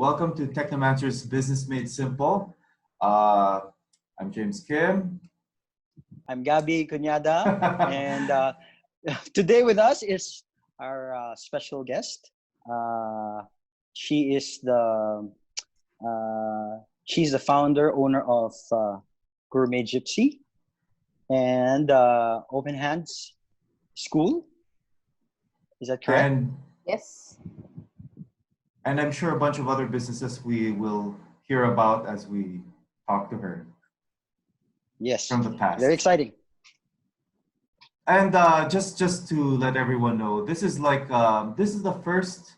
welcome to Technomancer's Business Made Simple. I'm James Kim. I'm Gabby Cunyada, and today with us is our special guest. She's the founder, owner of Gourmet Gypsy and Open Hands School. Is that correct? And yes. And I'm sure a bunch of other businesses we will hear about as we talk to her. Yes. From the past. Very exciting. And just to let everyone know, this is the first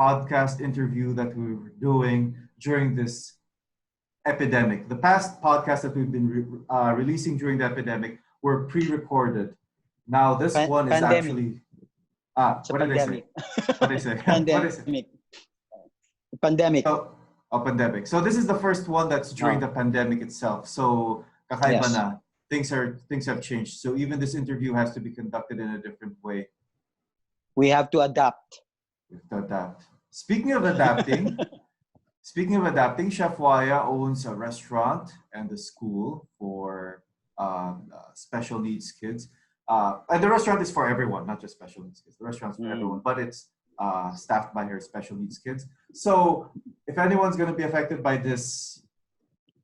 podcast interview that we were doing during this epidemic. The past podcasts that we've been releasing during the epidemic were pre-recorded. Now this one is pandemic. actually what did I say? What did I say? Pandemic. Pandemic. Pandemic. So this is the first one that's during the pandemic itself. So kakaiba na. Things have changed. So even this interview has to be conducted in a different way. We have to adapt. Speaking of adapting, Chef Waya owns a restaurant and a school for special needs kids. And the restaurant is for everyone, not just special needs kids. The restaurant's for everyone, but it's staffed by her special needs kids. So if anyone's going to be affected by this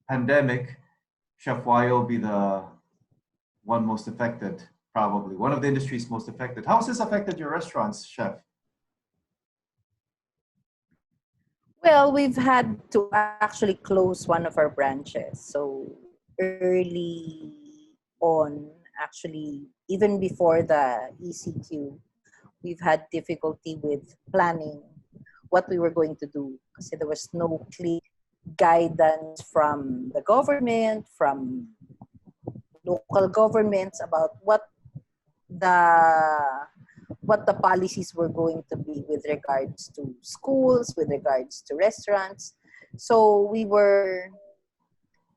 pandemic, Chef Waya will be the one most affected, probably. One of the industries most affected. How has this affected your restaurants, Chef? Well, we've had to actually close one of our branches. So early on, actually, even before the ECQ, we've had difficulty with planning what we were going to do because there was no clear guidance from the government, from local governments about what the policies were going to be with regards to schools, with regards to restaurants. So we were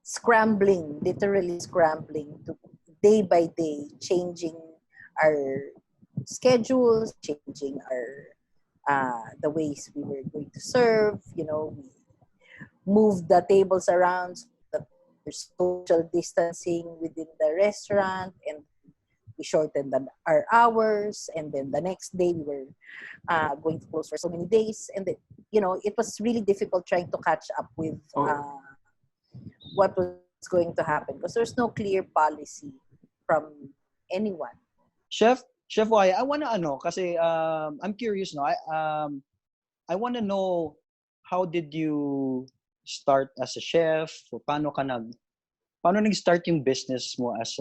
scrambling, literally scrambling to day by day, changing our schedules, changing our the ways we were going to serve. You know, we moved the tables around so that there's social distancing within the restaurant, and we shortened our hours. And then the next day we were going to close for so many days, and then, you know, it was really difficult trying to catch up with what was going to happen because there's no clear policy from anyone. Chef Waya, I want to kasi I'm curious, no. I want to know, how did you start as a chef? Paano nag-start yung business mo as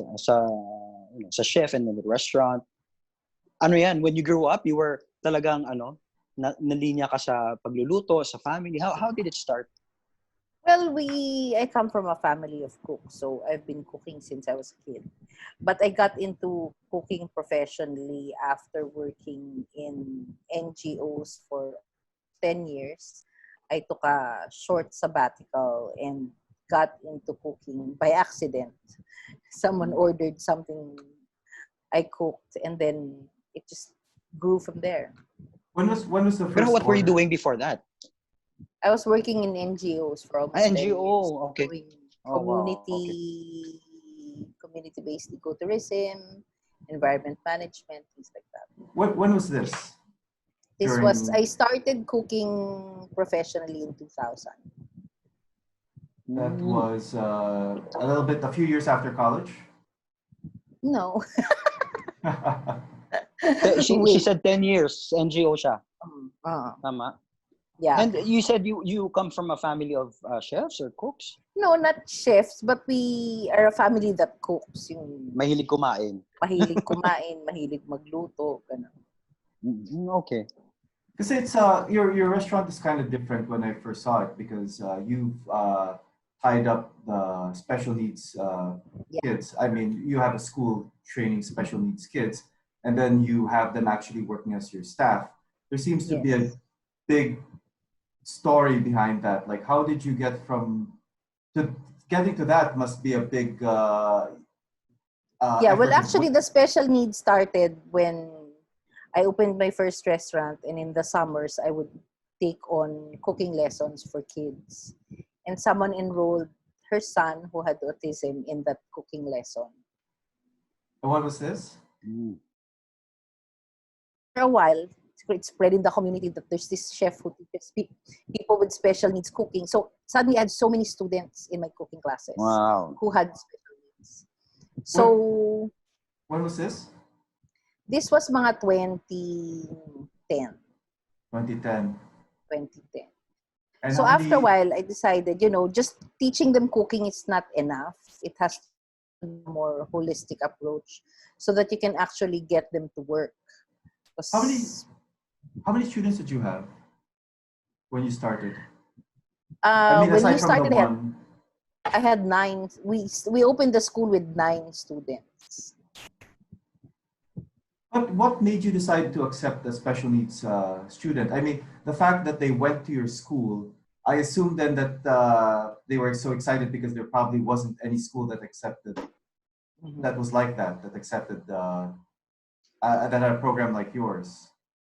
a chef in the restaurant? Ano yan, when you grew up, you were talagang nalinya ka sa pagluluto, sa family. How did it start? Well, I come from a family of cooks, so I've been cooking since I was a kid. But I got into cooking professionally after working in NGOs for 10 years. I took a short sabbatical and got into cooking by accident. Someone ordered something I cooked, and then it just grew from there. When was the first But what were you order? doing before that? I was working in NGOs for almost 10 years. NGO, okay. Doing Wow, community-based ecotourism, environment management, things like that. When was this? I started cooking professionally in 2000. That was a few years after college. No. She said 10 years, NGO siya. Tama? Yeah. And you said you come from a family of chefs or cooks? No, not chefs, but we are a family that cooks. Yung Mahilig kumain. mahilig kumain, mahilig magluto, ganun. Okay. Because it's your restaurant is kind of different when I first saw it, because you've tied up the special needs kids. I mean, you have a school training special needs kids, and then you have them actually working as your staff. There seems to be a big story behind that. Like, how did you get getting to that? Must be a big well, actually, the special needs started when I opened my first restaurant, and in the summers I would take on cooking lessons for kids. And someone enrolled her son who had autism in that cooking lesson. And what was this? For a while, it spread in the community that there's this chef who teaches people with special needs cooking. So suddenly I had so many students in my cooking classes who had special needs. So when was this? This was mga 2010. 2010. 2010. And So how after a many, while, I decided, just teaching them cooking is not enough. It has to be a more holistic approach so that you can actually get them to work. how many students did you have when you started? I mean, When we aside from the started, one. I had 9. We opened the school with 9 students. But what made you decide to accept a special needs student? I mean, the fact that they went to your school, I assume then that they were so excited because there probably wasn't any school that accepted, that was like that accepted that had a program like yours.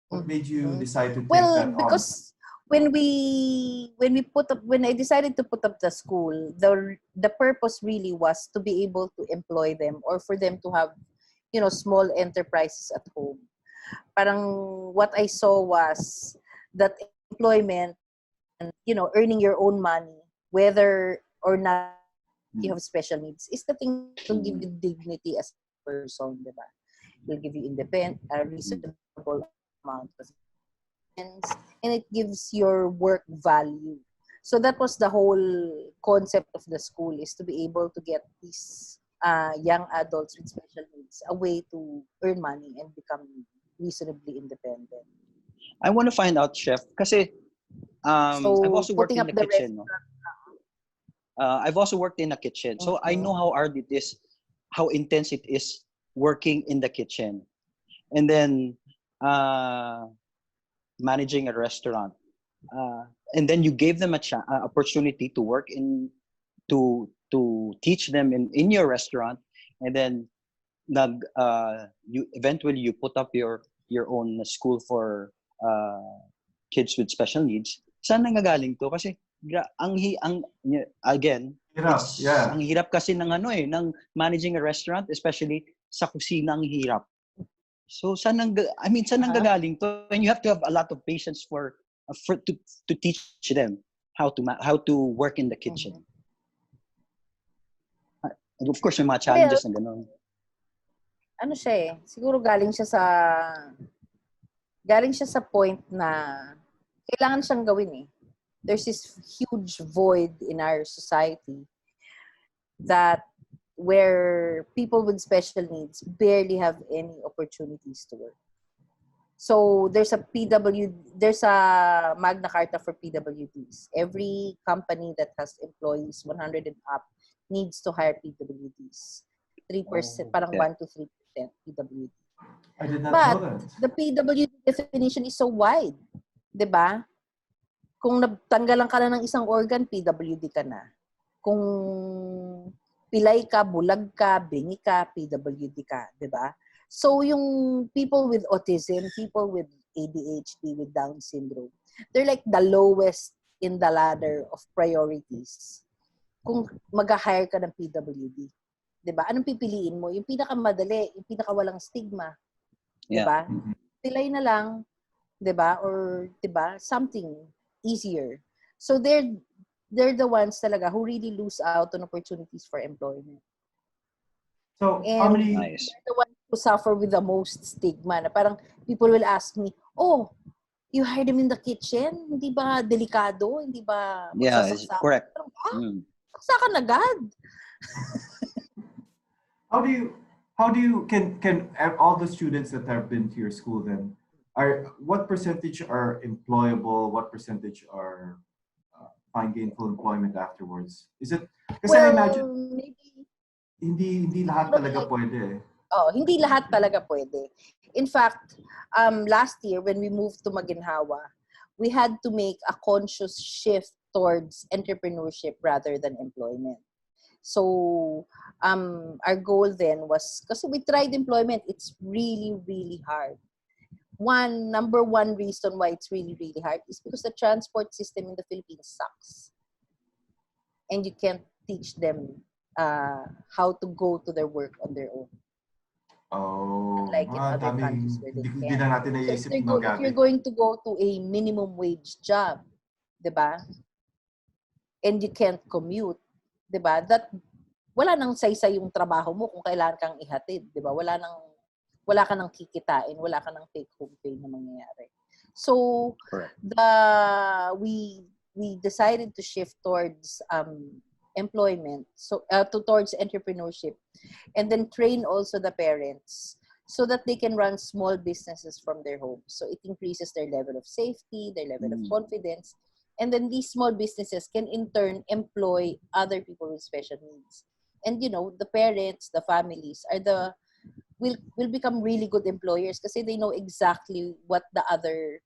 What made you decide to take that on? Because when I decided to put up the school, the purpose really was to be able to employ them or for them to have small enterprises at home. Parang what I saw was that employment and earning your own money, whether or not you have special needs, is the thing to give you dignity as a person, diba? It will give you a reasonable amount of expense, and it gives your work value. So that was the whole concept of the school, is to be able to get these young adults with special needs a way to earn money and become reasonably independent. I want to find out, Chef, kasi I've So also worked putting in up the the kitchen. No? I've also worked in a kitchen. So I know how hard it is, how intense it is working in the kitchen. And then managing a restaurant. And then you gave them a opportunity to work to teach them in your restaurant. And then you eventually you put up your own school for kids with special needs. Saan nanggagaling to? Kasi again, Yeah. ang hirap kasi ng managing a restaurant, especially sa kusina ang hirap. So saan nanggagaling to? And you have to have a lot of patience to teach them how to work in the kitchen. And of course, may mga challenges na gano'n. Ano siya eh, siguro galing siya sa point na kailangan siyang gawin eh. There's this huge void in our society that where people with special needs barely have any opportunities to work. So there's a Magna Carta for PWDs. Every company that has employees 100 and up needs to hire PWDs. 3%, parang 1 to 3% PWD. I did not know that. The PWD definition is so wide. 'Di ba? Kung natanggalan ka na ng isang organ, PWD ka na. Kung pilay ka, bulag ka, bingi ka, PWD ka, 'di ba? So yung people with autism, people with ADHD, with Down syndrome, they're like the lowest in the ladder of priorities. Kung mag-hire ka ng PWD, 'di ba? Anong pipiliin mo? Yung pinakamadali, yung pinakawalang stigma. 'Di ba? Pilay na lang, 'di ba? Or 'di ba? Something easier. So they're the ones talaga who really lose out on opportunities for employment. So And how many? Nice. they're the ones who suffer with the most stigma. Na parang people will ask me, "Oh, you hired them in the kitchen? Hindi ba delikado? Hindi ba Yeah, it's magsasaksak?" correct. Saksakan agad. How do you can all the students that have been to your school then what percentage are employable? What percentage are find gainful employment afterwards? Is it kasi I imagine maybe hindi lahat talaga pwede. Hindi lahat talaga pwede. In fact, last year when we moved to Maginhawa, we had to make a conscious shift towards entrepreneurship rather than employment. So, our goal then was, kasi we tried employment, it's really, really hard. number one reason why it's really, really hard is because the transport system in the Philippines sucks. And you can't teach them how to go to their work on their own. Oh, Unlike in other countries daming, where they hindi can. na natin So naiisip, no, if you're Gabby? going to go to a minimum wage job, 'di ba? And you can't commute, 'di ba? That wala nang saysay yung trabaho mo kung kailan kang ihatid, 'di ba? Wala ka nang kikitain, wala ka nang take home pay na mangyayari. So Correct. we decided to shift towards employment, so towards entrepreneurship, and then train also the parents so that they can run small businesses from their homes. So it increases their level of safety, their level of confidence, and then these small businesses can in turn employ other people with special needs. And the parents, the families will become really good employers because they know exactly what the other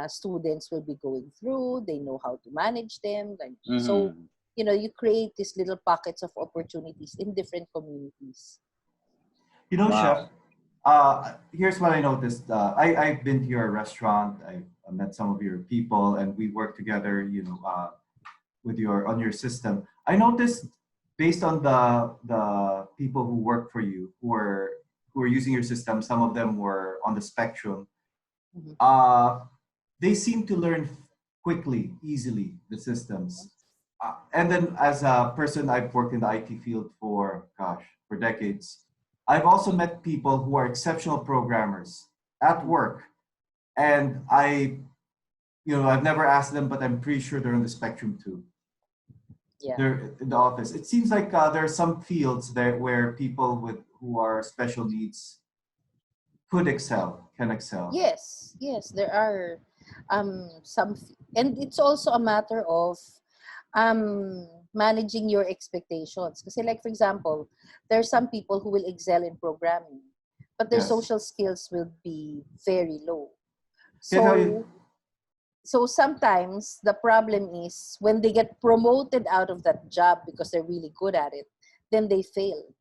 students will be going through. They know how to manage them. So, you create these little pockets of opportunities in different communities. Chef, here's what I noticed. I've been to your restaurant. I met some of your people, and we work together. With on your system. I noticed based on the people who work for you who are using your system. Some of them were on the spectrum. Mm-hmm. They seem to learn quickly, easily the systems. And then as a person, I've worked in the IT field for decades. I've also met people who are exceptional programmers at work. And I've never asked them, but I'm pretty sure they're on the spectrum too. Yeah. They're in the office. It seems like there are some fields there where people who are special needs can excel. Yes, there are some, and it's also a matter of managing your expectations. Because, like, for example, there are some people who will excel in programming, but their Yes. social skills will be very low. Can I tell you- So sometimes the problem is when they get promoted out of that job because they're really good at it, then they fail.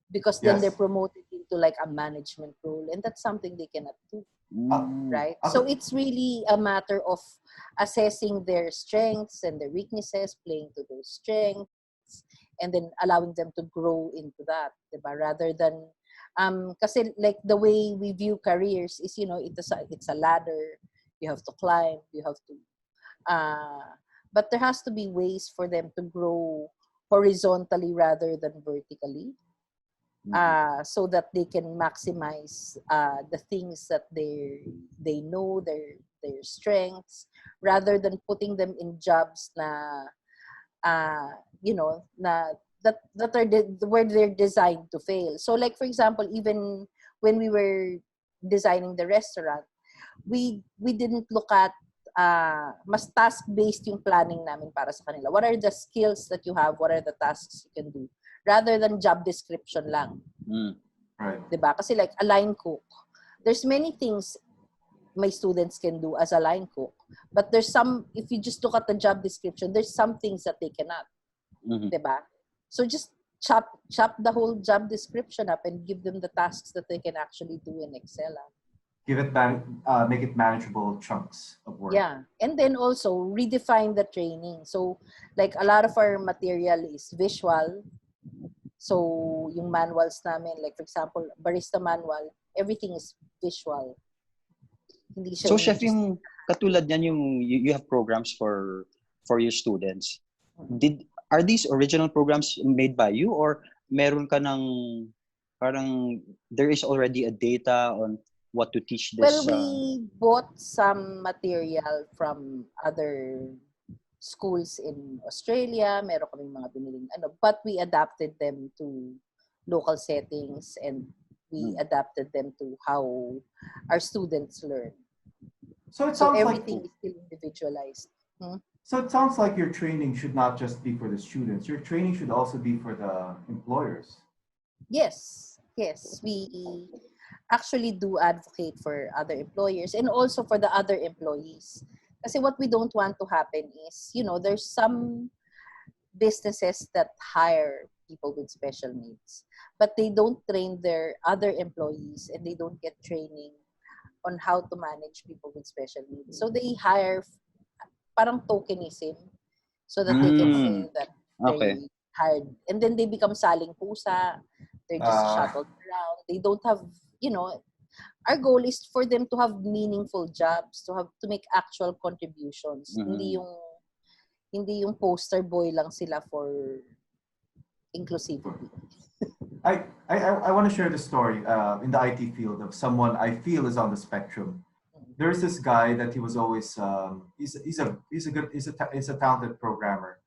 Because then Yes. they're promoted into like a management role, and that's something they cannot do. Right? Okay. So it's really a matter of assessing their strengths and their weaknesses, playing to those strengths, and then allowing them to grow into that, diba? Rather than kasi like the way we view careers is, it's a ladder. You have to climb, you have to but there has to be ways for them to grow horizontally rather than vertically. So that they can maximize the things that they know, their strengths, rather than putting them in jobs na na that are where they're designed to fail. So like for example, even when we were designing the restaurant, we didn't look at mas task-based yung planning namin para sa kanila. What are the skills that you have? What are the tasks you can do? Rather than job description lang. Right. Diba? Kasi like a line cook, there's many things my students can do as a line cook. But there's some, if you just look at the job description, there's some things that they cannot. Diba? So just chop the whole job description up and give them the tasks that they can actually do and excel at. Make it manageable chunks of work. Yeah. And then also redefine the training. So like a lot of our material is visual. So yung manuals namin, like for example, barista manual, everything is visual. Hindi siya So chef, yung katulad niyan, yung you have programs for your students. Are these original programs made by you, or meron ka ng parang there is already a data on what to teach this? Well, we bought some material from other schools in Australia. Meron kaming mga biniling but we adapted them to local settings, and we adapted them to how our students learn. So it sounds everything is still individualized. So it sounds like your training should not just be for the students. Your training should also be for the employers. Yes. We actually do advocate for other employers and also for the other employees. Kasi what we don't want to happen is, there's some businesses that hire people with special needs, but they don't train their other employees and they don't get training on how to manage people with special needs. So they hire parang tokenism so that they can say that Okay. they hired, and then they become saling pusa. They're just shuttled around. They don't have, our goal is for them to have meaningful jobs, to make actual contributions. Hindi yung poster boy lang sila for inclusivity. I want to share the story in the IT field of someone I feel is on the spectrum. There's this guy that he was always he's a talented programmer,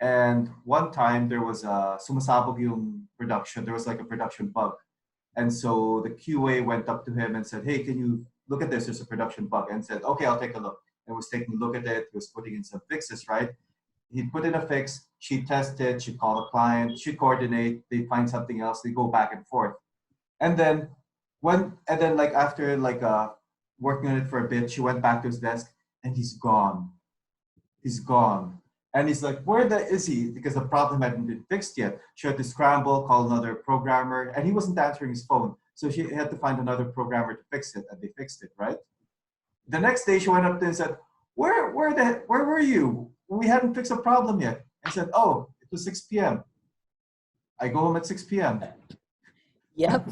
and one time there was sumasabog yung production. There was like a production bug, and so the QA went up to him and said, "Hey, can you look at this? There's a production bug." And said, "Okay, I'll take a look." And was taking a look at it. He was putting in some fixes, right? He'd put in a fix, she'd test it, she'd call the client, she'd coordinate, they'd find something else, they go back and forth. And then like after like working on it for a bit, she went back to his desk and he's gone. He's gone. And he's like, where is he? Because the problem hadn't been fixed yet. She had to scramble, call another programmer, and he wasn't answering his phone. So she had to find another programmer to fix it, and they fixed it, right? The next day she went up there and said, where were you? We hadn't fixed a problem yet. I said, oh, it was 6 p.m. I go home at 6 p.m. Yep.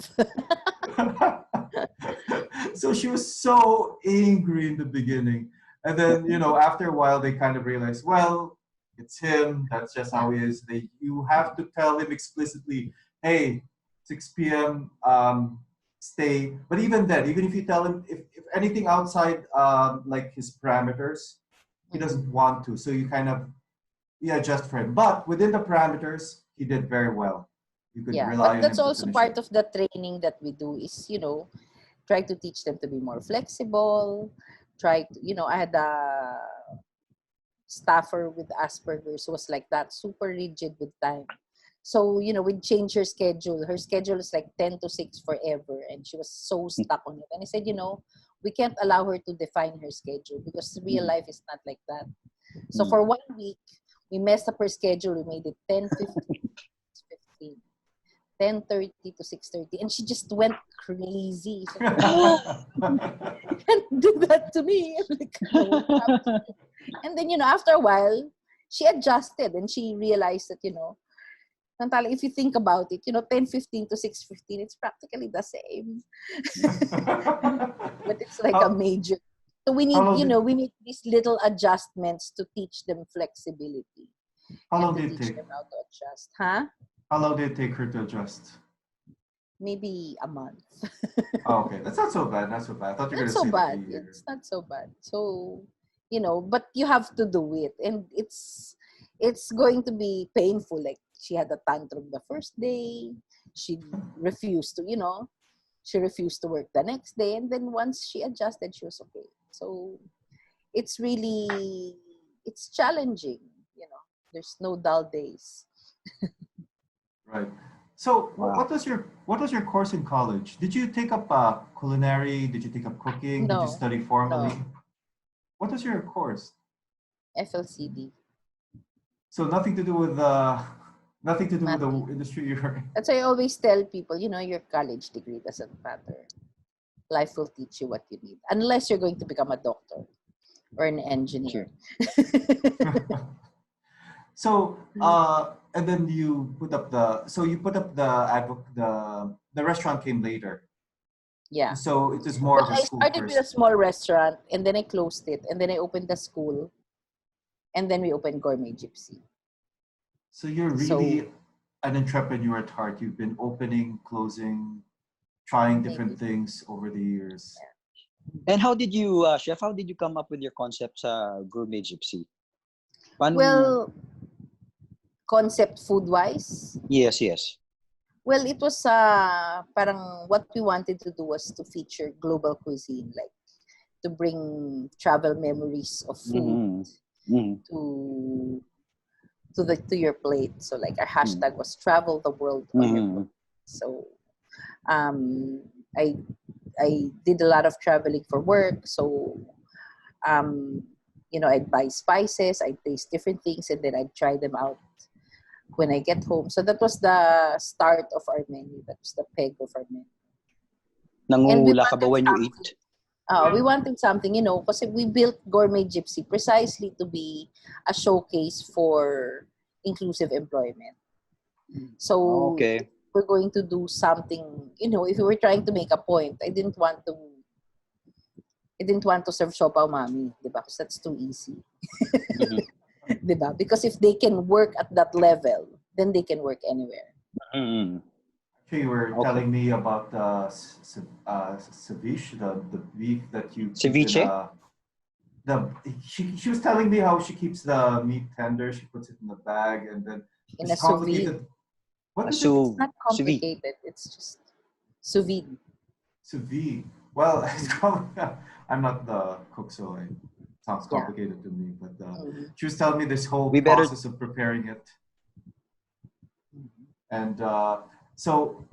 So she was so angry in the beginning. And then, after a while, they kind of realized, well, it's him. That's just how he is. You have to tell him explicitly, hey, 6 p.m., stay. But even then, even if you tell him, if anything outside like his parameters, he doesn't want to. So you kind of adjust for him. But within the parameters, he did very well. You could rely on him. But that's to also finish part it. of the training that we do is, try to teach them to be more flexible. I had a staffer with Asperger's who was like that, super rigid with time. So, we'd change her schedule. Her schedule is like 10 to 6 forever. And she was so stuck on it. And I said, we can't allow her to define her schedule because real life is not like that. So for 1 week, we messed up her schedule. We made it 10:15, 10:30 to 6:30. And she just went crazy. So, you can't do that to me. I'm like, no. And then, after a while, she adjusted and she realized that, if you think about it, 10:15 to 6:15, it's practically the same. But it's like a major. So we need, we make these little adjustments to teach them flexibility. How long and did to it teach take? them how to adjust. Huh? How long did it take her to adjust? Maybe a month. Oh, okay. That's not so bad. Not so bad. I thought you were Not going to so say like a bad. year. It's not so bad. So, but you have to do it. And it's going to be painful. Like she had a tantrum the first day. She refused to, she refused to work the next day. And then once she adjusted, she was okay. So it's challenging, there's no dull days. Right. So, Wow. what was your course in college? Did you take up culinary? Did you take up cooking? Did you No. study formally? No. What was your course? FLCD. So nothing to do with the Nothing. industry you're in. That's why I always tell people, your college degree doesn't matter. Life will teach you what you need. Unless you're going to become a doctor or an engineer. So, and then you put up the restaurant came later. Yeah. So it is more of a I school started with a first. small restaurant and then I closed it and then I opened the school and then we opened Gourmet Gypsy. So you're really an entrepreneur at heart. You've been opening, closing, trying different things over the years. And how did you, Chef, how did you come up with your concept Gourmet Gypsy? Well, concept food-wise? Yes. Well, it was parang what we wanted to do was to feature global cuisine, like to bring travel memories of food to your plate. So like our hashtag was travel the world on your plate. So I did a lot of traveling for work. So I'd buy spices, I'd taste different things, and then I'd try them out when I get home. So that was the start of our menu. That was the peg of our menu. Nangungula ka ba when you eat? We wanted something, because we built Gourmet Gypsy precisely to be a showcase for inclusive employment. So Okay. we're going to do something, if we were trying to make a point, I didn't want to serve Siopaw Mami, di ba? Because that's too easy. Mm-hmm. Di ba? Because if they can work at that level, then they can work anywhere. Mm-hmm. Actually, you were Okay. telling me about ceviche, the beef that you keep in Ceviche? she was telling me how she keeps the meat tender. She puts it in a bag, and then In it's a sous vide. complicated. What A is it? It's not sous vide. complicated. It's just sous vide. Sous vide. Well, I'm not the cook, so it sounds Yeah. complicated to me. But Mhm. she was telling me this whole We better- process of preparing it, and so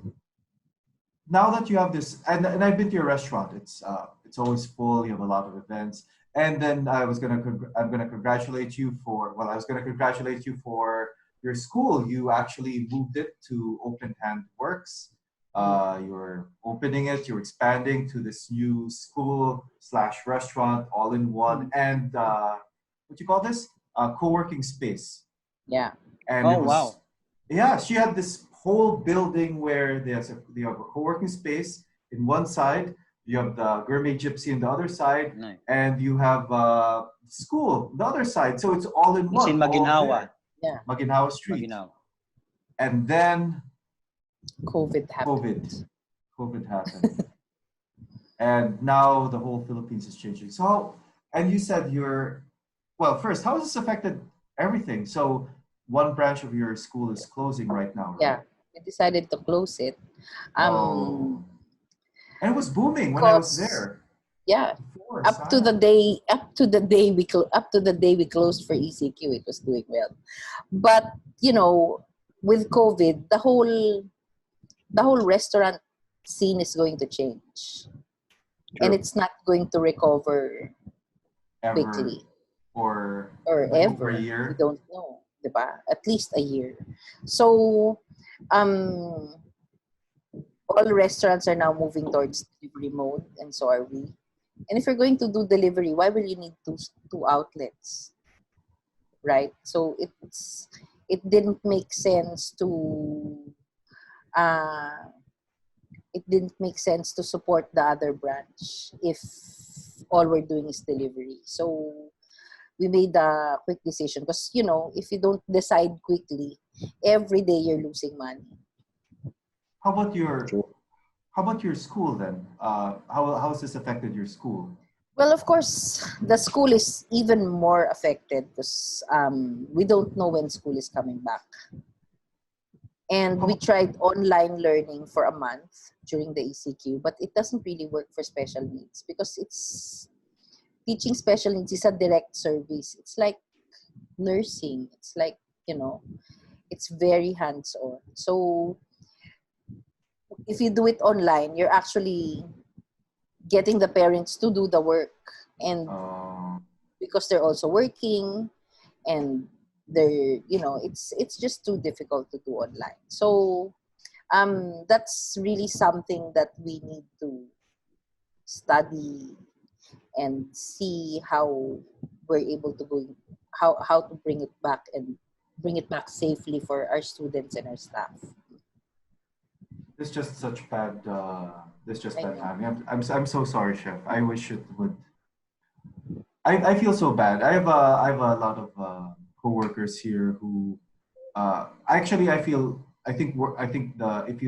now that you have this, and I've been to your restaurant. It's always full. You have a lot of events, and then I'm gonna congratulate you for. Well, I was gonna congratulate you for your school. You actually moved it to Open Hand Works. You're opening it. You're expanding to this new school/restaurant all in one, and what you call this? Co-working space. Yeah. And Oh, it was wow. yeah, she had this whole building where you have a co-working space in one side, you have the Gourmet Gypsy in the other side, Nice. and you have school the other side. So it's all in It's one, in all Maginhawa. there. Yeah. Maginhawa Street. Maginhawa. And then COVID happened. COVID happened. And now the whole Philippines is changing. So, and you said first, how has this affected everything? So one branch of your school is closing right now, right? Yeah. We decided to close it. Oh. And it was booming when I was Because there. yeah, Before, up to the day we closed for ECQ, it was doing well. But with COVID, the whole restaurant scene is going to change, and True. it's not going to recover ever quickly or or like over a ever. We year. don't know, diba? At least a year. So, all restaurants are now moving towards delivery mode, and so are we. And if you're going to do delivery, why will you need two outlets, right? So it didn't make sense uh, support the other branch if all we're doing is delivery. So we made a quick decision because if you don't decide quickly, every day you're losing money. How about your True. how about your school then? How has this affected your school? Well, of course, the school is even more affected because we don't know when school is coming back. And we tried online learning for a month during the ECQ, but it doesn't really work for special needs because teaching special needs is a direct service. It's like nursing. It's like, it's very hands-on. So if you do it online, you're actually getting the parents to do the work. And because they're also working and it's just too difficult to do online. So that's really something that we need to study and see how we're able to how to bring it back and bring it back safely for our students and our staff. It's just such bad. This just I bad know. timing. I'm so sorry, chef. I wish it would. I feel so bad. I have a lot of coworkers here who actually I think if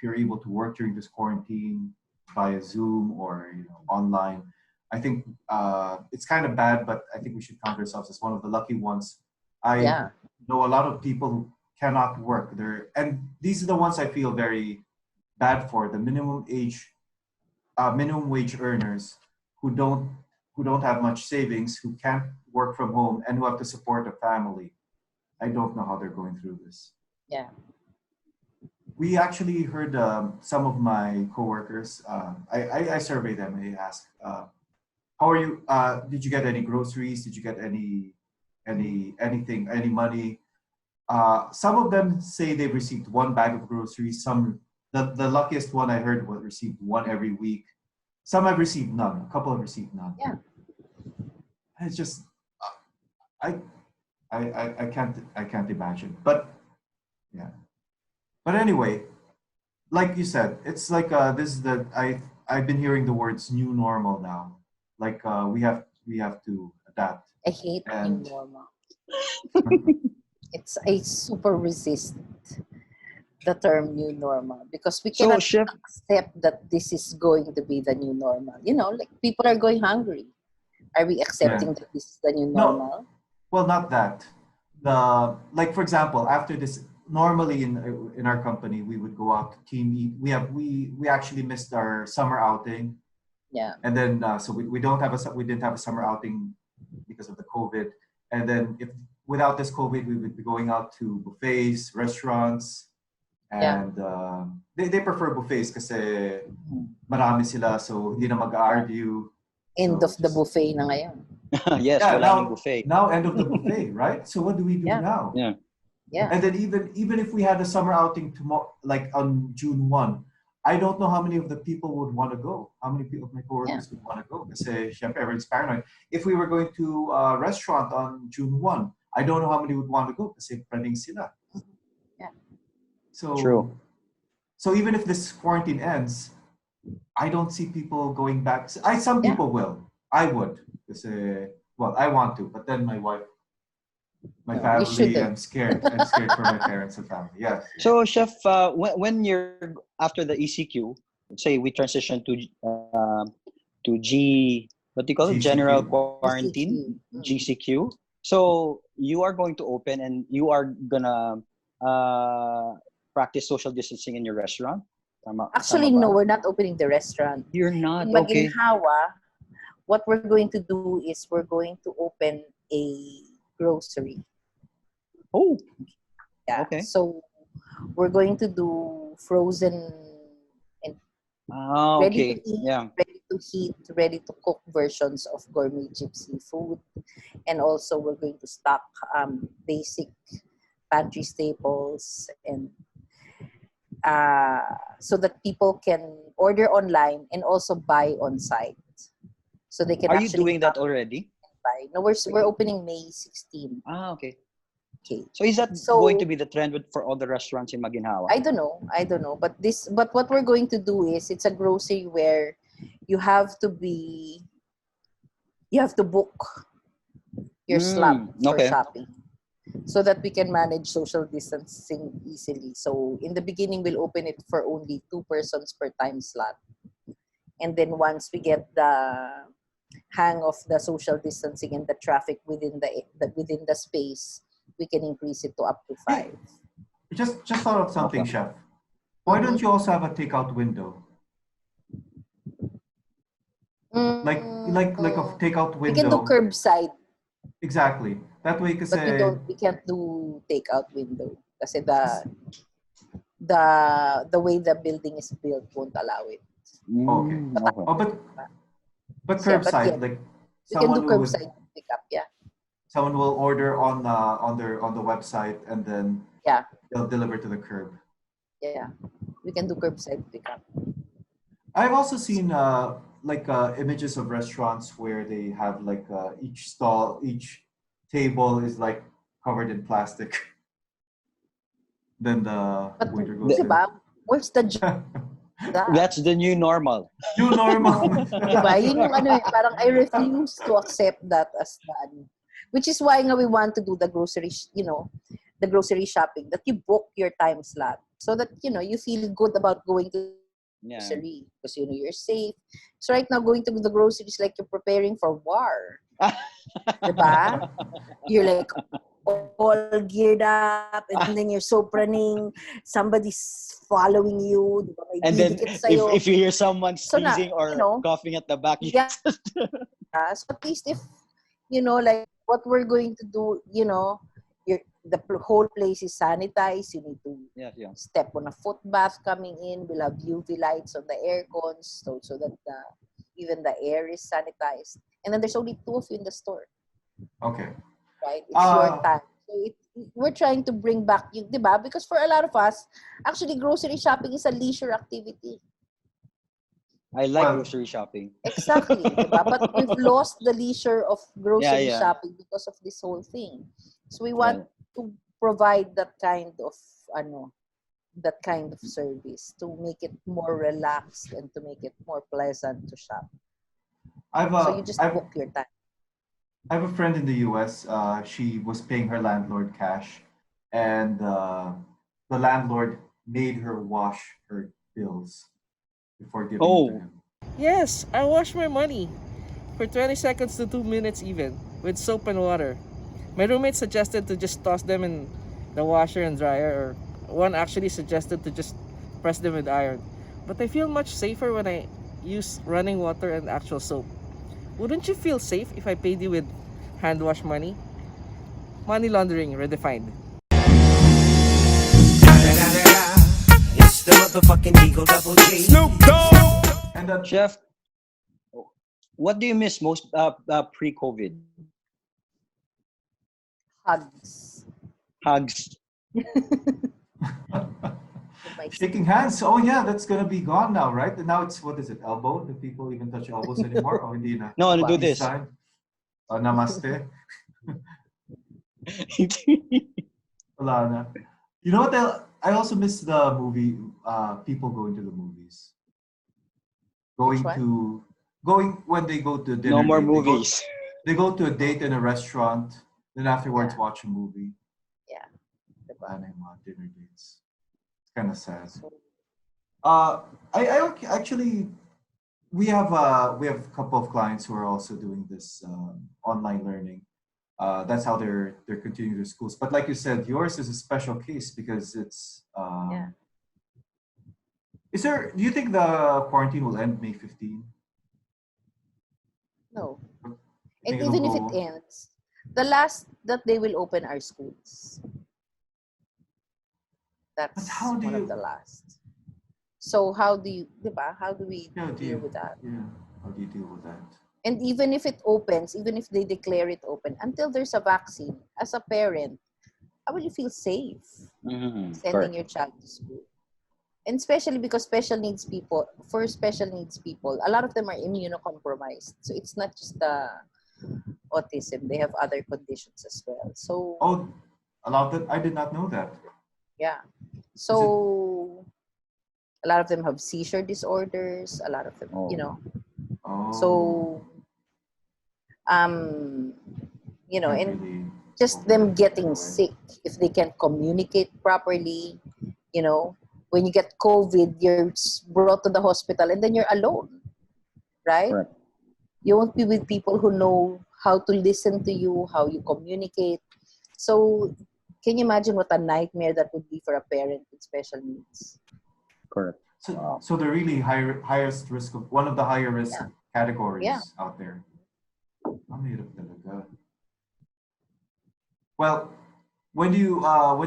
you're able to work during this quarantine via Zoom or online, I think it's kind of bad, but I think we should count ourselves as one of the lucky ones. I Yeah. know a lot of people who cannot work there, and these are the ones I feel very bad for, the minimum wage earners who don't have much savings, who can't work from home, and who have to support a family. I don't know how they're going through this. Yeah. We actually heard some of my coworkers. I survey them. And I ask, "How are you? Did you get any groceries? Did you get anything, any money?" Some of them say they've received one bag of groceries. The luckiest one I heard received one every week. Some have received none. A couple have received none. Yeah. It's just, I can't imagine. But yeah. But anyway, like you said, it's like this is the I've been hearing the words new normal now. Like we have to adapt. I hate new And normal. It's I super resist the term new normal because we So, cannot Chef, accept that this is going to be the new normal. You know, like people are going hungry. Are we yeah. accepting that this is the new No, normal? well, not that. Like for example, after this, normally in our company we would go out to team eat. We actually missed our summer outing, Yeah. and then so we didn't have a summer outing because of the COVID. And then if without this COVID, we would be going out to buffets, restaurants, Yeah. and they prefer buffets kasi marami sila, so hindi na mag-argue. End So of the just, buffet na ngayon. yes, yeah, wala nang buffet. now end of the buffet, right? So what do we do Yeah. now? Yeah. Yeah. And then even if we had a summer outing tomorrow, like on June 1, I don't know how many of the people would want to go. How many people of my coworkers would want to go? Kasi syempre everyone's paranoid. If we were going to a restaurant on June 1, I don't know how many would want to go kasi praning sila. Yeah. So True. So even if this quarantine ends, I don't see people going back. Some Yeah. people will. I would. Kasi, well, I want to, but then my wife, my Yeah. You family, shouldn't. I'm scared. I'm scared for my parents and family. Yes. So, Chef, when you're after the ECQ, let's say we transition to what do you call it? General GCQ. quarantine, GCQ. GCQ. So you are going to open and you are gonna practice social distancing in your restaurant. Actually, Tama no, ba? we're not opening the restaurant. You're not In okay. Maginhawa, what we're going to do is we're going to open a grocery. Oh, Yeah. okay. So we're going to do frozen and ready to Okay. eat, Yeah. ready to heat, ready to cook versions of Gourmet Gypsy food. And also we're going to stock basic pantry staples and so that people can order online and also buy on site. So they can Are you actually doing that already? buy. No, we're opening May 16. Okay. Okay. So is that going to So be the trend for all the restaurants in Maginhawa? I don't know. But what we're going to do is it's a grocery where you have to book your slot for Okay. shopping so that we can manage social distancing easily. So in the beginning, we'll open it for only 2 persons per time slot. And then once we get the hang of the social distancing and the traffic within the space, we can increase it to up to 5. Just thought of something, Okay. chef. Why don't Mhm. you also have a takeout window? Like a takeout We can do window. curbside, Exactly. That way, but kasi we can't do takeout window kasi the way the building is built won't allow it. okay. Okay. Oh, but Yeah, but yeah, curbside, like we can do someone curbside pickup. Yeah, will order on the website and then yeah, they'll deliver to the curb. yeah. We can do curbside pickup. I've also seen images of restaurants where they have each table is like covered in plastic. Then the But waiter goes diba, where's the job? That's the new normal. New normal. Diba? Yun yung parang I refuse to accept that as the which is why nga we want to do the grocery, the grocery shopping, that you book your time slot so that, you feel good about going to Yeah. grocery because, you're safe. So right now, going to the groceries like you're preparing for war. Diba? You're like all geared up and then you're so praning. Somebody's following you. Diba? May And then didikit sa'yo. if you hear someone So na, sneezing or coughing at the back, yeah. So at least if, like what we're going to do, the whole place is sanitized. You need to yeah. step on a foot bath coming in. We'll have UV lights on the air cons so that even the air is sanitized. And then there's only 2 of you in the store. Okay. Right? It's your time. So we're trying to bring back diba? Because for a lot of us, actually grocery shopping is a leisure activity. I like Well, grocery shopping. Exactly, diba? But we've lost the leisure of Yeah, grocery yeah. shopping because of this whole thing. So we want Right. to provide that kind of service to make it more relaxed and to make it more pleasant to shop. I've So you a just I've book your time. I have a friend in the U.S. She was paying her landlord cash, and the landlord made her wash her bills before giving it to Oh, him. Yes, I wash my money for 20 seconds to 2 minutes even with soap and water. My roommate suggested to just toss them in the washer and dryer, or one actually suggested to just press them with iron. But I feel much safer when I use running water and actual soap. Wouldn't you feel safe if I paid you with hand wash money? Money laundering redefined. It's the motherfucking Eagle Double G. Snoop Dogg. And that chef, what do you miss most pre-COVID? Hugs. Hugs. My shaking hands. Oh yeah, that's gonna be gone now, right? And now it's, what is it? Elbow? Do people even touch elbows anymore? Oh, hindi na. No, do Peace this. sign. Namaste. Wala na. You know what? I also miss the movie. People going to the movies. Which Going one? to going when they go to dinner No more date. movies. They go to a date in a restaurant. Then afterwards Yeah. watch a movie. Yeah. Diba? Wala na yung mga dinner dates. It's kind of sad. So, Actually, we have a couple of clients who are also doing this online learning. That's how they're continuing their schools. But like you said, yours is a special case because it's. Yeah. Is there? Do you think the quarantine will end May 15? no. You And think it'll even if it go? ends, the last that they will open our schools. But That's how do one of the you? last. So how do you, diba? How do we Yeah, deal with that? yeah. How do you deal with that? And even if it opens, even if they declare it open, until there's a vaccine, as a parent, how will you feel safe Mm-hmm. sending your child to school? And especially because special needs people, a lot of them are immunocompromised. So it's not just the autism; they have other conditions as well. So Oh, a lot of that. I did not know that. yeah, Is it? so a lot of them have seizure disorders. A lot of them, Oh. Oh. So um, Can't and really just open them it right getting away. sick if they can't communicate properly, when you get COVID, you're brought to the hospital and then you're alone, right? Correct. You won't be with people who know how to listen to you, how you communicate. So can you imagine what a nightmare that would be for a parent with special needs? Correct. So, Wow. so the really highest risk of one of the higher risk Yeah. categories Yeah. out there. Ang hirap talaga. Well, when do you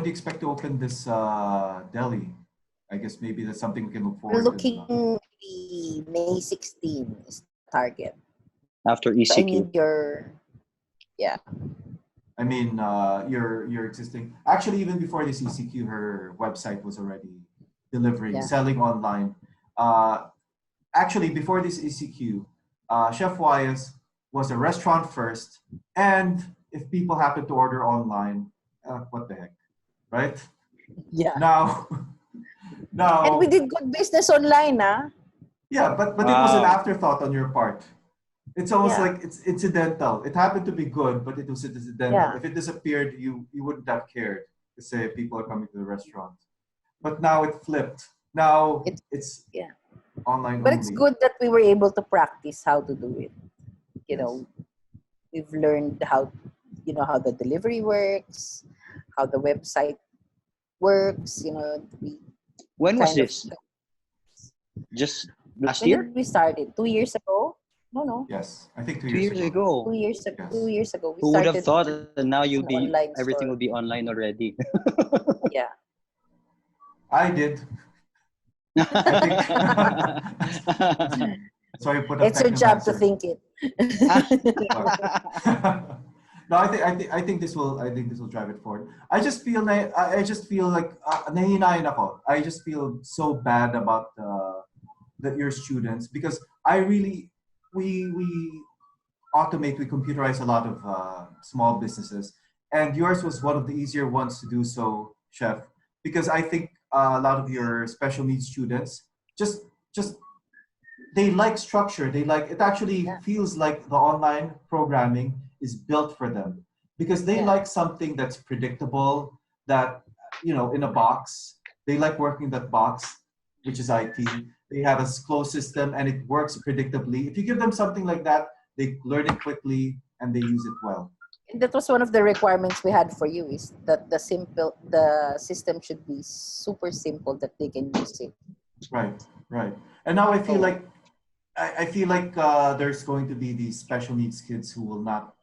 expect to open this deli? I guess maybe that's something we can look We're forward to. looking No? maybe May 16 is the target. After So I ECQ. need yeah. I mean, your existing. Actually, even before this ECQ, her website was already delivering, Yeah. selling online. Actually, before this ECQ, Chef Waya's was a restaurant first, and if people happen to order online, what the heck, right? Yeah. Now, And we now, did good business online, yeah, but it was an Wow. afterthought on your part. It's almost Yeah. like it's incidental. It happened to be good, but it was incidental. Yeah. If it disappeared, you wouldn't have cared to say people are coming to the restaurant. But now it flipped. Now it's Yeah. online But it's only. good that we were able to practice how to do it. You Yes. know, we've learned how the delivery works, how the website works. We When was kind of. this? Just last When year? did we start it? 2 years ago? No. Yes, I think 2 years 2 ago. years ago. Yes. 2 years ago, we Who would have started thought that now an online everything store. will be online already? Yeah. I did. I think. So you put a It's your job to Technomancer. think it. No, I think this will drive it forward. I just feel like nahihinayin ako. I just feel so bad about your students, because I really we automate, we computerize a lot of small businesses, and yours was one of the easier ones to do so, Chef, because I think a lot of your special needs students just they like structure. They like it. Actually Yeah. feels like the online programming is built for them because they Yeah. like something that's predictable. That in a box. They like working that box, which is IT. They have a closed system and it works predictably. If you give them something like that, they learn it quickly and they use it well. And that was one of the requirements we had for you, is that the system should be super simple that they can use it. Right, right. And now I feel So like there's going to be these special needs kids who will not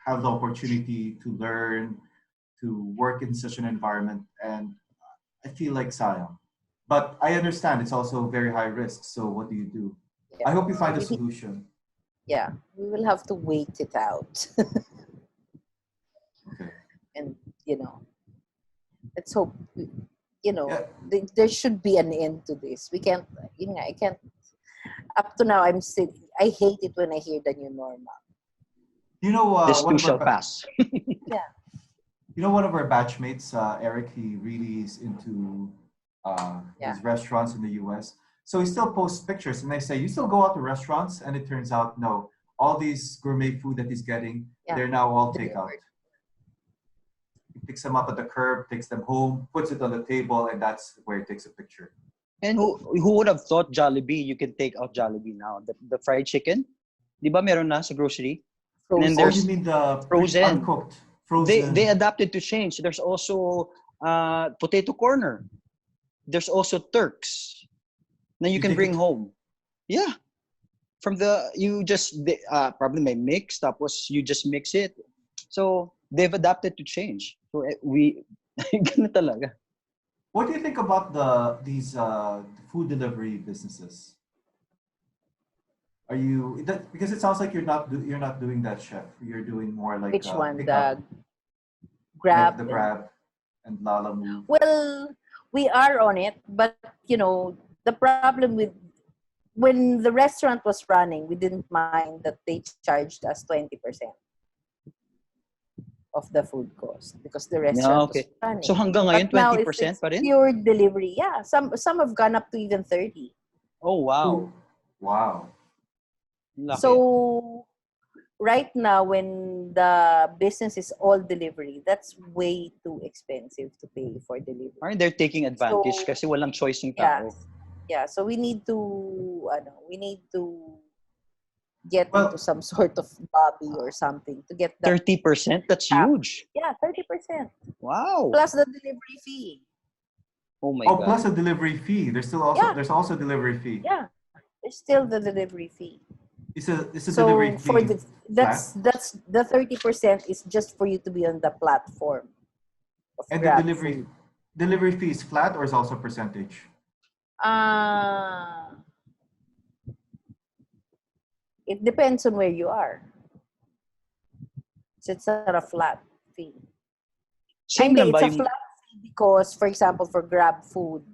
have the opportunity to learn, to work in such an environment, and I feel like Siam. But I understand it's also very high risk. So what do you do? I yeah, hope you so find a we need, solution. yeah, we will have to wait it out, Okay. and let's hope. You know, Yeah. there should be an end to this. We can't. I can't. Up to now, I'm still. I hate it when I hear the new normal. This One too of our shall pass. Yeah, one of our batchmates, Eric. He really is into yeah, his restaurants in the U.S. So he still posts pictures, and I say, "You still go out to restaurants?" And it turns out, no. All these gourmet food that he's getting, yeah. they're now all takeout. Delivered. He picks them up at the curb, takes them home, puts it on the table, and that's where he takes a picture. And who would have thought Jollibee, you can take out Jollibee now? The fried chicken, di ba meron na sa grocery? And then Frozen. Oh, you there's mean the frozen. uncooked, They frozen? adapted to change. There's also potato corner. There's also Turks. Then you You can take bring it. home. Yeah. From probably may mix, tapos you just mix it. So they've adapted to change. So we ganun talaga. What do you think about these food delivery businesses? Are you because it sounds like you're not doing that, chef. You're doing more like Which one? pickup, The like Grab the and Grab and Lala Move. well, we are on it, but the problem with when the restaurant was running, we didn't mind that they charged us 20% of the food cost because the Yeah, restaurant was okay. So running. hanggang ngayon, But now, if 20% it's pa rin? pure delivery, yeah, some have gone up to even 30. Oh, wow. Wow. Laki. So right now, when the business is all delivery, that's way too expensive to pay for delivery. Aren't they taking advantage So kasi walang choice yung yeah, tao? yeah. So we need to, get Well, into some sort of lobby or something to get that 30%? That's cap. huge. Yeah, 30% Wow. plus the delivery fee. Oh my oh, God. plus a delivery fee. Yeah. There's also delivery fee. Yeah, there's still the delivery fee. It's a delivery So for fee the flat, that's the 30% is just for you to be on the platform of and the Grab Food. delivery fee is flat or is also percentage. Uh it depends on where you are. So it's not a flat fee. Same lang It's ba a yung... flat fee because, for example, for Grab Food,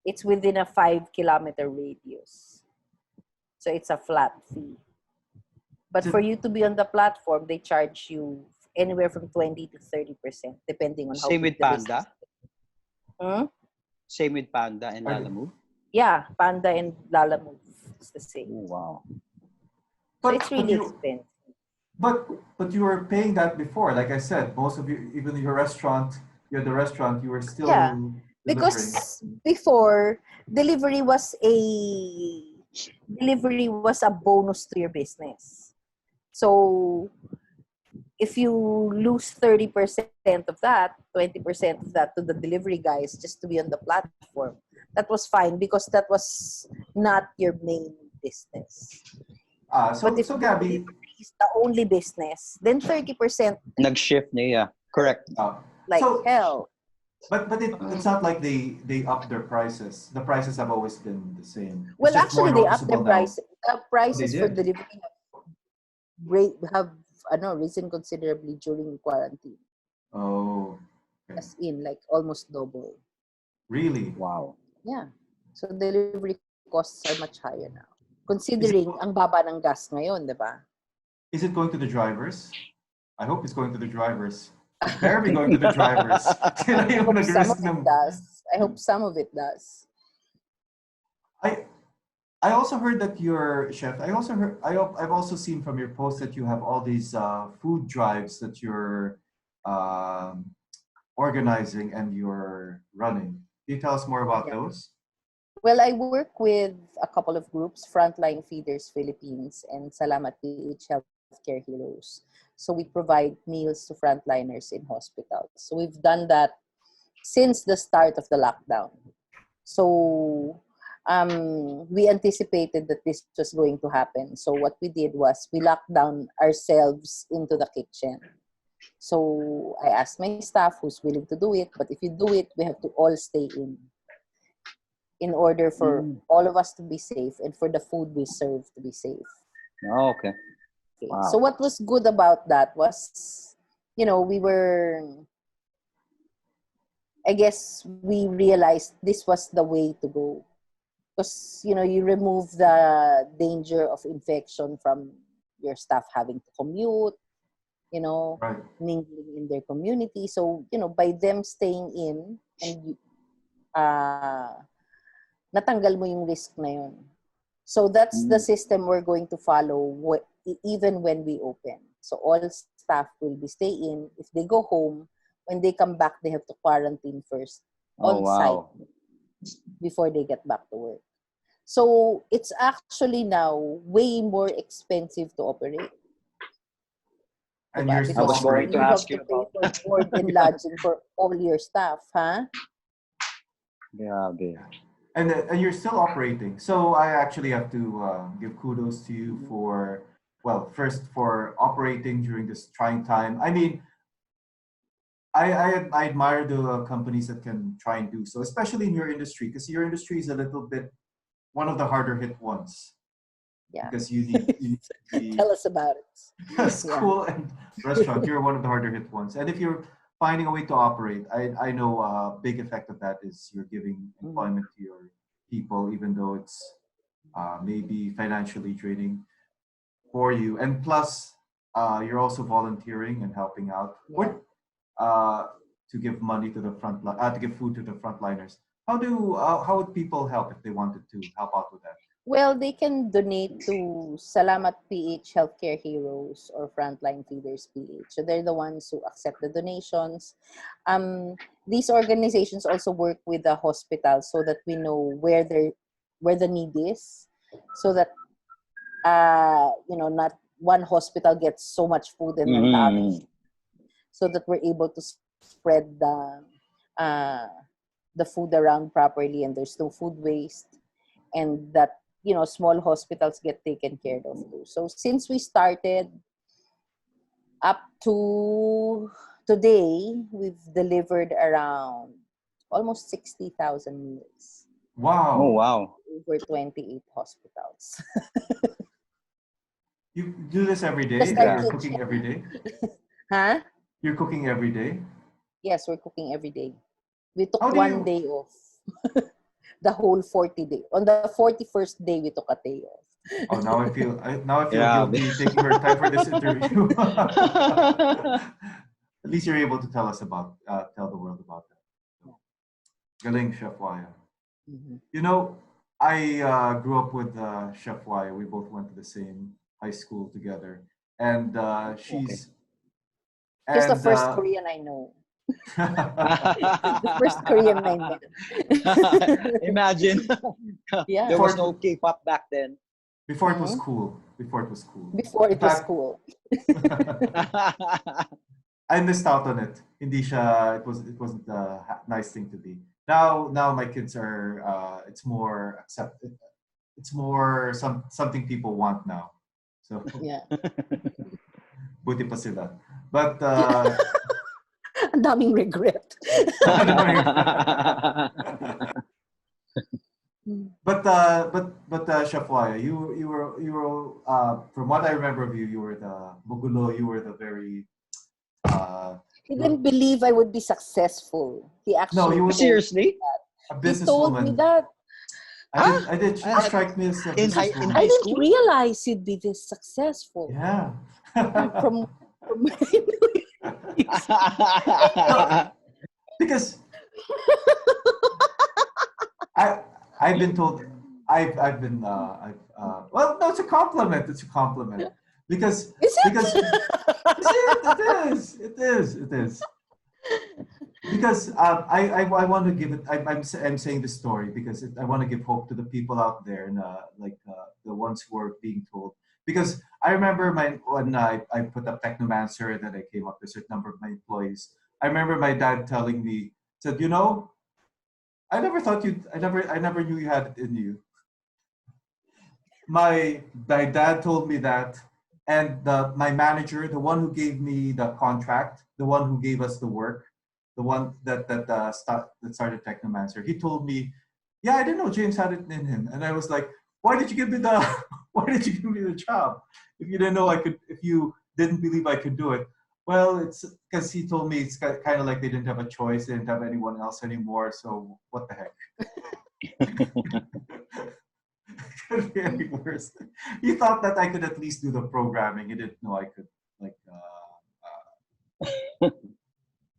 it's within a 5-kilometer radius. So it's a flat fee. But Is for it- you to be on the platform, they charge you anywhere from 20 to 30%, depending on how Same big with the business Panda? is. Hmm? Same with Panda and Are- Lalamove? Yeah, Panda and Lalamove. It's the same. Oh, wow. So but it's really expensive. but you were paying that before. Like I said, most of you, even your restaurant, you're the restaurant, you were still Yeah, delivering. because before delivery was a bonus to your business. So if you lose 30% of that, 20% of that to the delivery guys just to be on the platform, that was fine because that was not your main business. But if So the Gabby, delivery is the only business, then 30% Nag-shift niya, yeah. Correct. like so hell. but it's not like they up their prices. The prices have always been the same. It's Well, just more actually, they upped their noticeable now. price. They Prices for did. delivery have risen considerably during quarantine. Oh, okay. As in, like almost double. Really? Wow. Yeah. So delivery costs are much higher now. Considering ang baba ng gas ngayon, di ba? Is it going to the drivers? I hope it's going to the drivers. It better be going to the drivers. Sila I yung hope some nag-risk of it ng... does. I hope some of it does. I also heard that you're chef. I've also seen from your post that you have all these food drives that you're organizing and you're running. Can you tell us more about those? Well, I work with a couple of groups, Frontline Feeders Philippines and Salamat PH Healthcare Heroes. So we provide meals to frontliners in hospitals. So we've done that since the start of the lockdown. So we anticipated that this was going to happen. So what we did was we locked down ourselves into the kitchen. So I asked my staff who's willing to do it, but if you do it, we have to all stay in order for all of us to be safe and for the food we serve to be safe. Oh, okay. Okay. Wow. So what was good about that was, I guess we realized this was the way to go. Because, you remove the danger of infection from your staff having to commute, Right. mingling in their community. So, by them staying in and natanggal mo yung risk na yun. So that's the system we're going to follow even when we open. So all staff will be stay in. If they go home, when they come back, they have to quarantine first on site before they get back to work. So it's actually now way more expensive to operate. And Diba? you're Because still I was going operating. to you have ask to you pay about for board and lodging for all your staff, huh? Grabe. And you're still operating. So I actually have to give kudos to you for, well, first for operating during this trying time. I mean, I admire the companies that can try and do so, especially in your industry, because your industry is a little bit one of the harder hit ones. Yeah. Because you need to be Tell us about it. school and restaurant. You're one of the harder hit ones. And if you're finding a way to operate, I know a big effect of that is you're giving employment to your people, even though it's maybe financially draining for you. And plus, you're also volunteering and helping out. Yeah. To give money to the to give food to the frontliners. How would people help if they wanted to help out with that? Well, they can donate to Salamat PH Healthcare Heroes or Frontline Feeders PH. So they're the ones who accept the donations. These organizations also work with the hospital so that we know where the need is, so that not one hospital gets so much food and then the others, so that we're able to spread the food around properly and there's no food waste, and that small hospitals get taken care of too. So since we started up to today, we've delivered around almost 60,000 meals. Wow. Oh, wow. Over 28 hospitals. You do this every day? Just like You're kitchen. cooking every day? Huh? You're cooking every day? Yes, we're cooking every day. We took How do one you- day off. The whole 40 day. On the 41st day, we took a day off. Oh, now I feel Yeah. guilty taking her time for this interview. At least you're able to tell us about tell the world about that. Galing, Chef Waya. Mm-hmm. I grew up with Chef Waya. We both went to the same high school together, and she's She's the and first Korean I know. The first Korean I met. Imagine. Yeah. There was no K-pop back then. before it was cool. Before it was cool. Before In it was fact, cool. I missed out on it. Hindi siya, it wasn't a nice thing to be. Now my kids are it's more accepted. It's more something people want now. So Yeah. buti pa sila. But Ang daming regret. but Chef Waya, you were from what I remember of you, you were the Mugulo, you were the very He didn't believe I would be successful. He actually you were Seriously? a he told me businesswoman. that. I did strike me as a In high businesswoman. I didn't school? realize you'd be this successful. Yeah. From Because I've been told I've been well, no, it's a compliment. It's a compliment because Is it? because it is because I want to give it. I'm saying this story because I want to give hope to the people out there and the ones who are being told. Because I remember when I put up Technomancer and then I came up with a certain number of my employees. I remember my dad telling me, said, I never thought I never knew you had it in you. My dad told me that, and my manager, the one who gave me the contract, the one who gave us the work, the one that started Technomancer, he told me, yeah, I didn't know James had it in him, and I was like, why did you give me the job if you didn't know I could, if you didn't believe I could do it? Well, it's because he told me it's kind of like they didn't have a choice, they didn't have anyone else anymore, so what the heck. Could be any worse. He thought that I could at least do the programming. He didn't know I could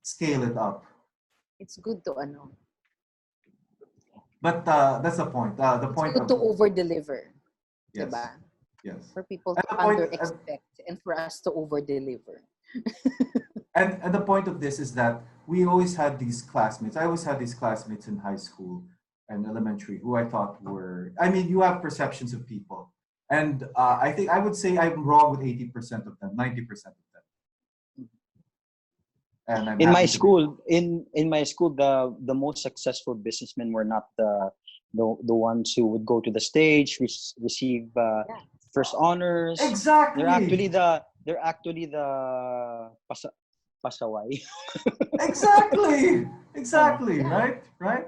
scale it up. It's good to ano. But that's the point. The It's point good of to over deliver. yes, Diba? yes. For people And to the point- under expect and for us to over deliver. And the point of this is that we always had these classmates. I always had these classmates in high school and elementary who I thought were. I mean, you have perceptions of people, and I think I would say I'm wrong with 80% of them, 90% of them. And I'm in happy my to be school, wrong. in my school, the most successful businessmen were not the ones who would go to the stage, receive Yeah. first honors. Exactly. They're actually the pasaway. Exactly. Yeah. Right.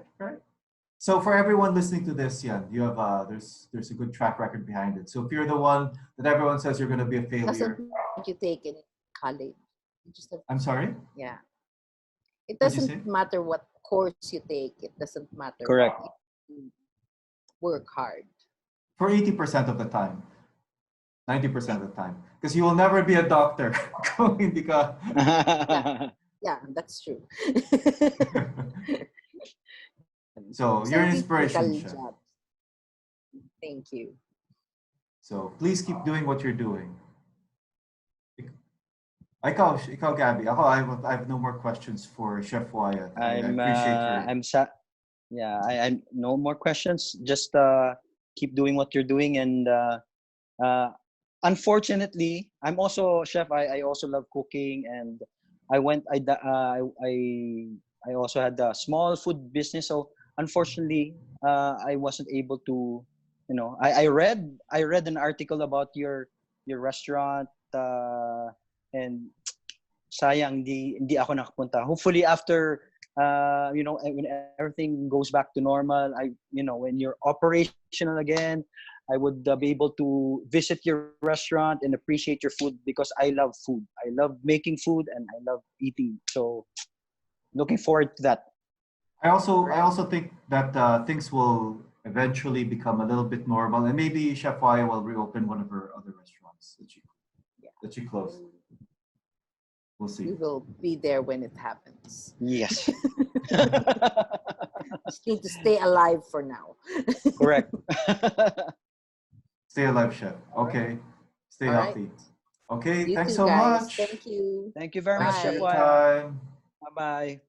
So for everyone listening to this, yeah, you have there's a good track record behind it. So if you're the one that everyone says you're going to be a Doesn't failure, matter what you take in college. You just have, I'm sorry. yeah. It What'd you say? doesn't matter what course you take. It doesn't matter. Correct. You work hard. For 80% of the time, 90% of the time, because you will never be a doctor. Kung hindi ka. Yeah, that's true. So you're an Some inspiration, technical Chef. jobs. Thank you. So please keep doing what you're doing. Ikaw, Gabby. I have no more questions for Chef Waya. I appreciate your. I'm sad. Yeah, I no more questions. Just keep doing what you're doing, and unfortunately, I'm also chef. I also love cooking, and I also had a small food business. So unfortunately, I wasn't able to. I read an article about your restaurant, and sayang hindi ako nakapunta. Hopefully after when everything goes back to normal, when you're operational again, I would be able to visit your restaurant and appreciate your food because I love food. I love making food and I love eating. So looking forward to that. I also think that things will eventually become a little bit normal, and maybe Chef Waya will reopen one of her other restaurants that she closed. We'll see. We will be there when it happens. Yes. Just need to stay alive for now. Correct. Stay alive, Chef. Okay. Stay All right. healthy. Okay. You Thanks too, so guys. much. Thank you. Thank you very much, Thanks for Chef your Waya. time. Bye-bye.